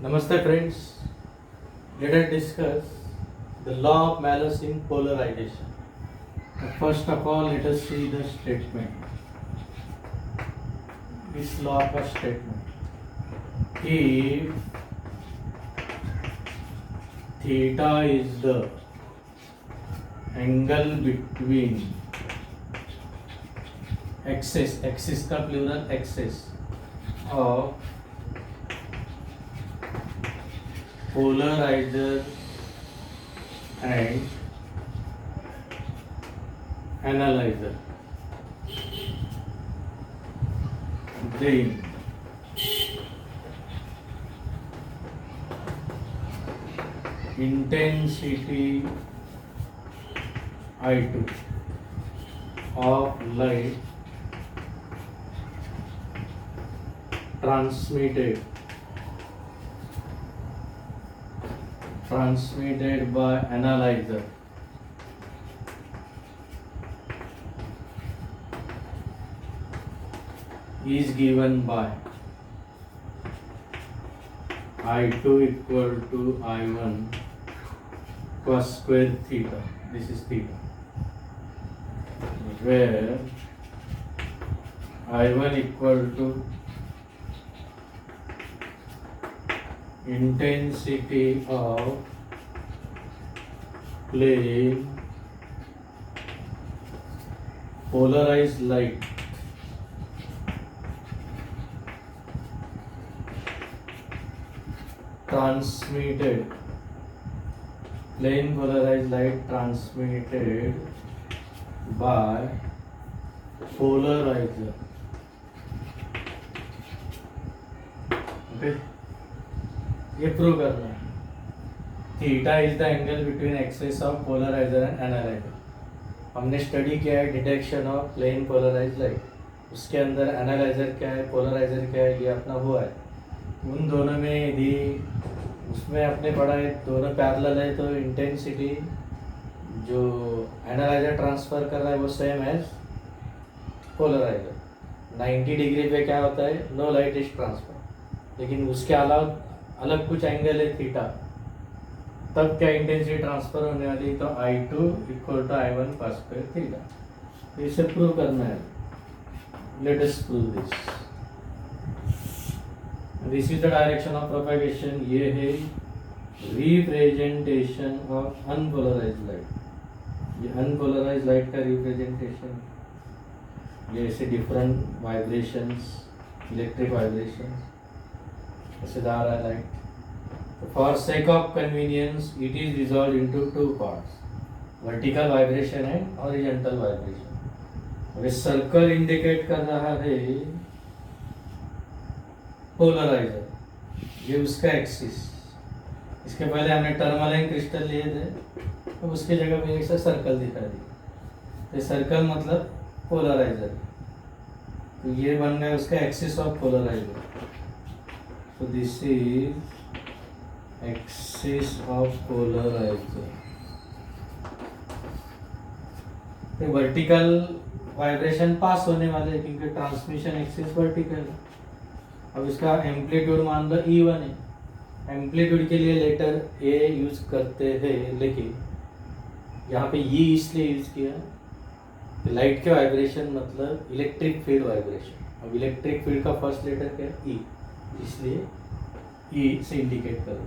Namaste friends, let us discuss the law of Malus in polarization. First of all, let us see the statement. This law of a statement. If theta is the angle between axis का plural axis of polarizer and analyzer, then intensity I2 of light transmitted by analyzer is given by I2 equal to I1 cos square theta. This is theta, where I1 equal to intensity of plane polarized light transmitted by polarizer. Okay, ये prove करना है. Theta is the angle between axis of polarizer and analyzer. हमने study किया है detection of plane polarize light. उसके अंदर analyser क्या है, पोलराइजर क्या है, ये अपना वो है. उन दोनों में यदि उसमें आपने पढ़ा है दोनों पैरेलल है तो इंटेंसिटी जो एनालाइजर ट्रांसफ़र कर रहा है वो सेम एज पोलराइजर. 90 डिग्री पे क्या होता है, नो लाइट इज ट्रांसफर. लेकिन उसके अलावा अलग कुछ एंगल है थीटा, तब क्या इंटेंसिटी ट्रांसफर होने वाली है. तो I2 equal to I1 cos square theta. इसे प्रूव करना है. Let us prove this. This is the direction of propagation. ये है रिप्रेजेंटेशन ऑफ अनपोलराइज्ड लाइट. ये अनपोलराइज्ड लाइट का रिप्रेजेंटेशन. ये ऐसे डिफरेंट वाइब्रेशंस, इलेक्ट्रिक वाइब्रेशंस ऐसे जा रहा है light. For sake of convenience it is resolve into two parts, vertical vibration and horizontal vibration. अब सर्कल इंडिकेट कर रहा है पोलराइजर, ये उसका एक्सिस. इसके पहले हमने टर्मलाइन क्रिस्टल लिए थे, तो उसकी जगह पे एक सर्कल दिखा दिया. ये सर्कल मतलब पोलराइजर, तो ये बन गया उसका axis of polarizer. So this is axis of polarizer. तो वर्टिकल वाइब्रेशन पास होने वाले क्योंकि ट्रांसमिशन एक्सिस वर्टिकल है. अब इसका एम्पलीट्यूड मान लो E1 है. एम्पलीट्यूड के लिए लेटर A यूज करते हैं, लेकिन यहाँ पे E इसलिए यूज किया लाइट के वाइब्रेशन मतलब इलेक्ट्रिक फील्ड वाइब्रेशन. अब इलेक्ट्रिक फील्ड का फर्स्ट लेटर क्या है, E, इसलिए E से इंडिकेट करो.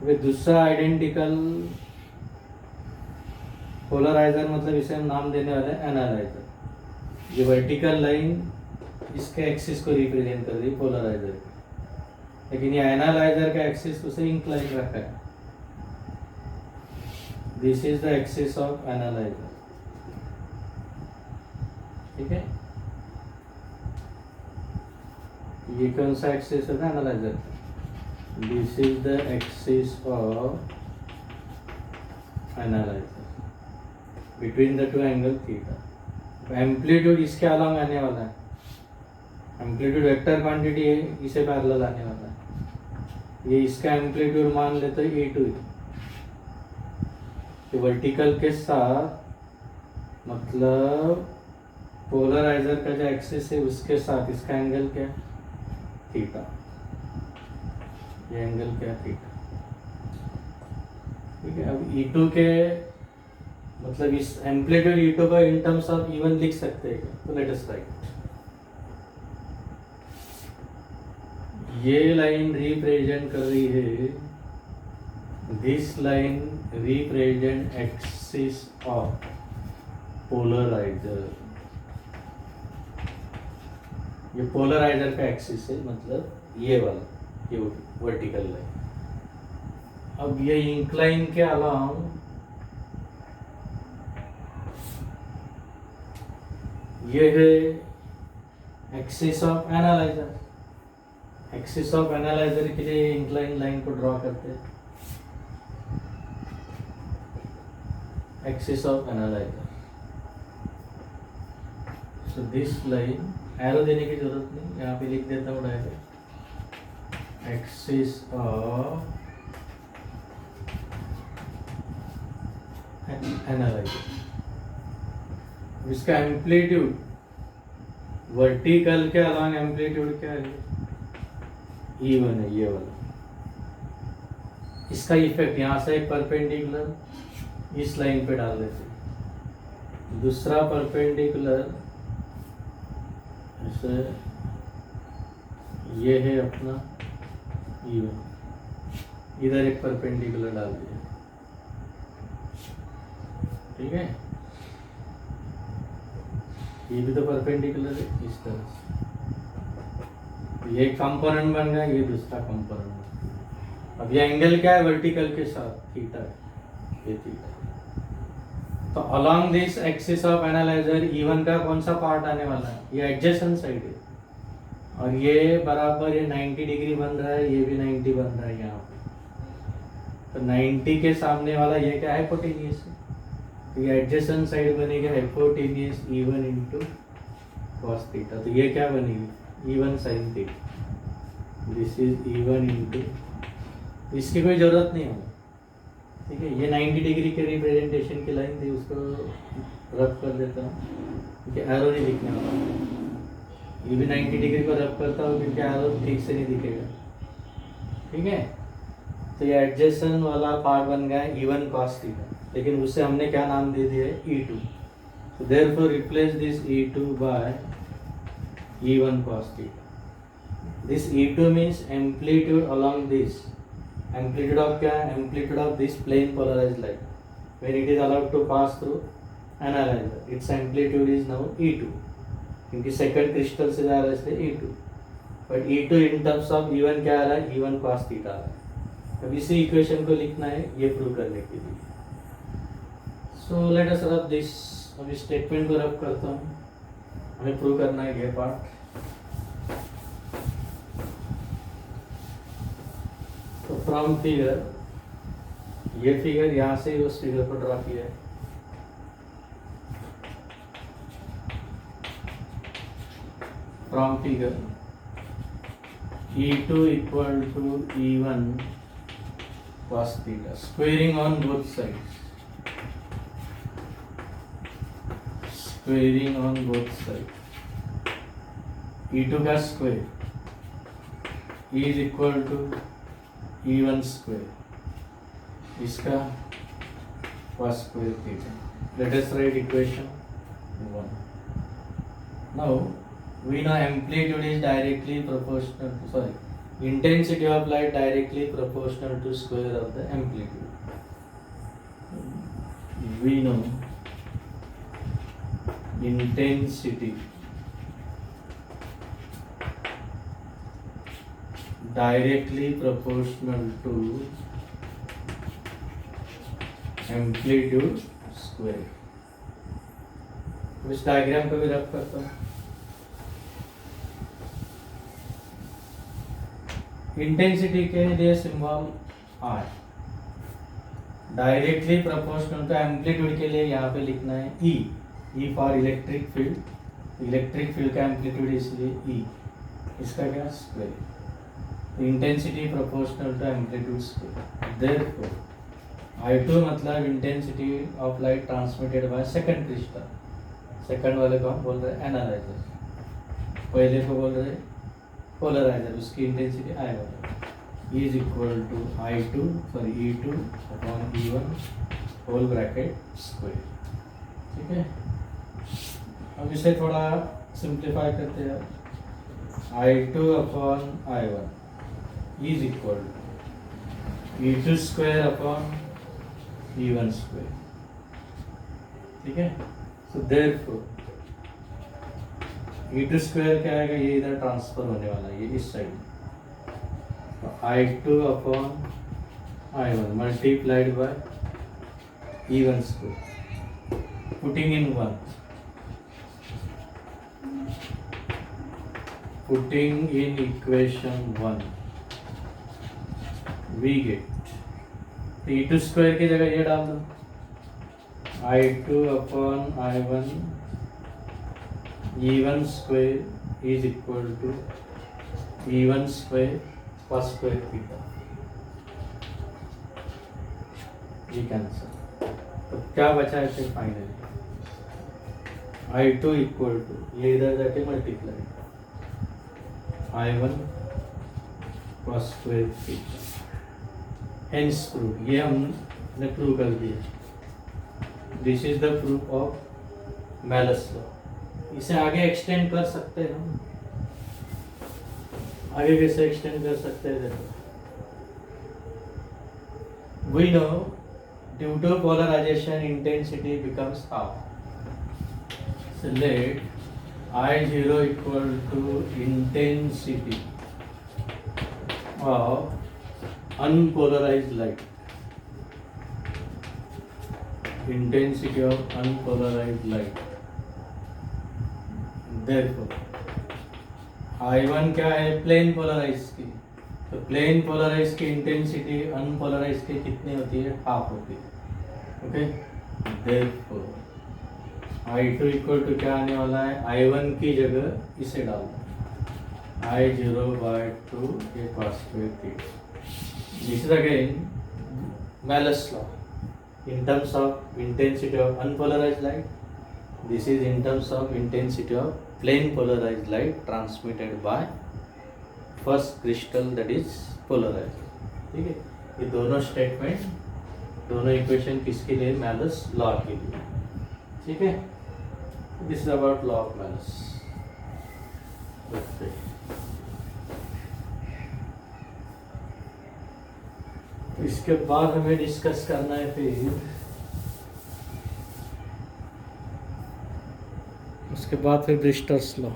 वे दूसरा आइडेंटिकल पोलराइजर मतलब इसे हम नाम देने वाले हैं एनालाइजर. ये वर्टिकल लाइन इसके एक्सिस को रिप्रेजेंट कर रही है पोलराइजर, लेकिन ये एनालाइजर का एक्सिस उसे इंक्लाइन रखा है. This is the axis of analyser. ठीक है, ये कौन सा एक्सिस है analyser. This is the axis of analyser between the two angle theta. Amplitude इसके अलावा आने वाला है. एम्पलीट्यूड वेक्टर क्वांटिटी है, इसे पैरेलल आने वाला है. ये इसका एम्पलीट्यूड मान लेते हैं E2. तो वर्टिकल के साथ मतलब पोलराइजर का जो एक्सिस है उसके साथ इसका एंगल क्या है, थीटा. ये एंगल क्या थीटा, ठीक है। अब E2 के मतलब इस एम्पलीट्यूड E2 को इन टर्म्स ऑफ E1 लिख सकते हैं क्या? तो लेट अस राइट, ये लाइन रिप्रेजेंट कर रही है, this line represent axis of polarizer, ये पोलराइजर का एक्सिस है, मतलब ये वाला, ये वर्टिकल लाइन। अब ये इंक्लाइन के अलावा ये है axis of analyser, axis of analyser के लिए इंक्लाइन लाइन को ड्रॉ करते हैं, axis of analyser. So this line, arrow देने की जरूरत नहीं, यहाँ पे लिख देता हूँ डायरेक्ट, एक्सिस ऑफ एनालाइजर। इसका एम्पलीट्यूड वर्टिकल के अलॉन्ग एम्पलीट्यूड क्या है, E1 है, ये वाला। इसका इफेक्ट यहाँ से एक परपेंडिकुलर इस लाइन पे डाल देते हैं, दूसरा परपेंडिकुलर ऐसे, ये है अपना E1, इधर एक परपेंडिकुलर डाल दिया, ठीक है। ये भी तो परपेंडिकुलर है इस तरह से, ये कंपोनेंट बन गया, ये दूसरा कंपोनेंट। अब ये एंगल क्या है, वर्टिकल के साथ थीटा है, ये थीटा। तो along this axis of analyser E1 का कौन सा पार्ट आने वाला है, ये एडजेसेंट साइड है, और ये बराबर ये 90 डिग्री बन रहा है, ये भी 90 बन रहा है यहाँ पे। तो 90 के सामने वाला ये क्या है, हाइपोटेन्यूस है, तो ये एडजेसेंट साइड बनेगा hypotenuse E1 into cos theta. तो ये क्या बनेगी, E1 sine theta, this is E1 into, इसकी कोई जरूरत नहीं है, ठीक है। ये 90 डिग्री के रिप्रेजेंटेशन की लाइन थी, उसको रब कर देता हूँ क्योंकि एरो नहीं दिखने वाला। ये भी 90 डिग्री को रब करता हूँ क्योंकि एरो ठीक से नहीं दिखेगा, ठीक है। तो ये एडजेसेंट वाला पार्ट बन गया है E1 cos थीटा, लेकिन उसे हमने क्या नाम दे दिया है, E2। तो therefore replace this E2 by E1 cos theta. This E2 means amplitude along this, amplitude of क्या है, amplitude of this plane polarized line when it is allowed to pass through analyzer, it's amplitude is now E2, क्योंकि second crystal से जा रहा है इसलिए E2। But E2 in terms of E1 क्या आ रहा है, E1 cos थीटा आ रहा है। अब इसी इक्वेशन को लिखना है ये प्रूव करने के लिए। So let us rub this, अब इस स्टेटमेंट को रब करता हूँ, हमें प्रूव करना है ये पार्ट। तो फ्रॉम फिगर, ये फिगर यहाँ से उस फिगर को ड्रॉ किया है, from figure E2 equal to E1 cos theta, squaring on both sides, squaring on both sides, E2 का square is equal to E1 square, इसका cos square theta. Let us write equation 1. Now we know amplitude is directly proportional to, sorry, intensity of light directly proportional to square of the amplitude. We know intensity directly proportional to amplitude square. इस diagram को भी rub करता हूँ। Intensity के लिए symbol R, directly proportional to amplitude के लिए यहाँ पे लिखना है E for electric field, electric field का एम्पलीट्यूड इसलिए E, इसका क्या स्क्वायर, तो intensity proportional to amplitude square. Therefore I2 मतलब intensity of light transmitted by second crystal, second वाले को हम बोल रहे हैं एनालाइजर, पहले को बोल रहे हैं पोलराइजर, उसकी इंटेंसिटी I वाला। Is equal to E2 upon E1 whole bracket square. ठीक है, अब इसे थोड़ा सिंप्लीफाई करते हैं। I2 upon I1 is equal to E2 square upon E1 square. ठीक है, सो देयरफॉर E2 स्क्वायर क्या आएगा, ये इधर ट्रांसफर होने वाला है, ये इस साइड। तो I2 upon I1 multiplied by E1 square, putting in 1, putting in equation 1 we get E2 square की जगह ये डाल दो, I2 upon I1 E1 square is equal to E1 square first square theta. ये कैंसर, तो क्या बचा है फिर फाइनली I2 इक्वल टू, ये इधर जाके multiply I1 cos square theta, hence proof, ये हमने प्रूव कर दिया। This is the proof of malleus law. इसे आगे एक्सटेंड कर सकते हैं हम, आगे कैसे एक्सटेंड कर सकते हैं देखो। We know due to polarization intensity becomes half, so let I0 equal to intensity of unpolarized light, intensity of unpolarized light। therefore I1 क्या है, प्लेन पोलराइज की, तो प्लेन पोलराइज की इंटेंसिटी अनपोलराइज की कितनी होती है, हाफ होती है। Okay, therefore I2 equal to क्या आने वाला है, I1 की जगह इसे डाल दो, I0 बाय 2 ये cos square theta. This is again malleus law in terms of intensity of unpolarized light, this is in terms of intensity of plane polarized light transmitted by first crystal that is polarized। ठीक है, ये दोनों statement, दोनों equation किसके लिए, malleus law के लिए। ठीक है, this is about law of malleus. इसके बाद हमें डिस्कस करना है फिर, उसके बाद फिर ब्रिस्टर्स लॉ।